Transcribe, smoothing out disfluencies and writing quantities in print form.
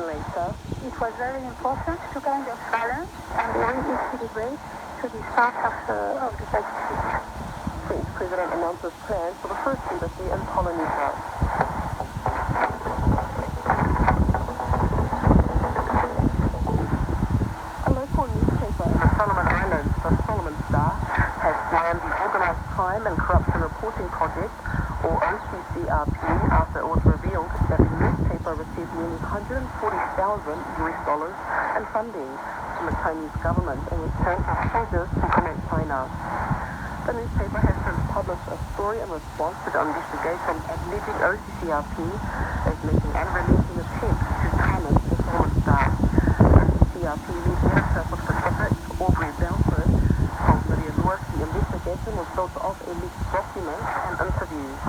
later. It was very important to kind of balance and re-equilibrate to the start of the Pacific. French President announces plans for the first embassy in Polynesia. A local newspaper in the Solomon Islands, the Solomon Star, has slammed the Organised Crime and Corruption Reporting Project, or OCCRP, after it was revealed that the newspaper received nearly $140,000 in funding from the Chinese government in return for pledges to promote China. The newspaper has since published a story in response to the investigation alleging OCCRP is making unrelenting attempts to tarnish the Solomon Star. OCCRP lead editor for Pacific, Aubrey Belford, told Lydia Lewis the investigation was built off a leaked document and interviews.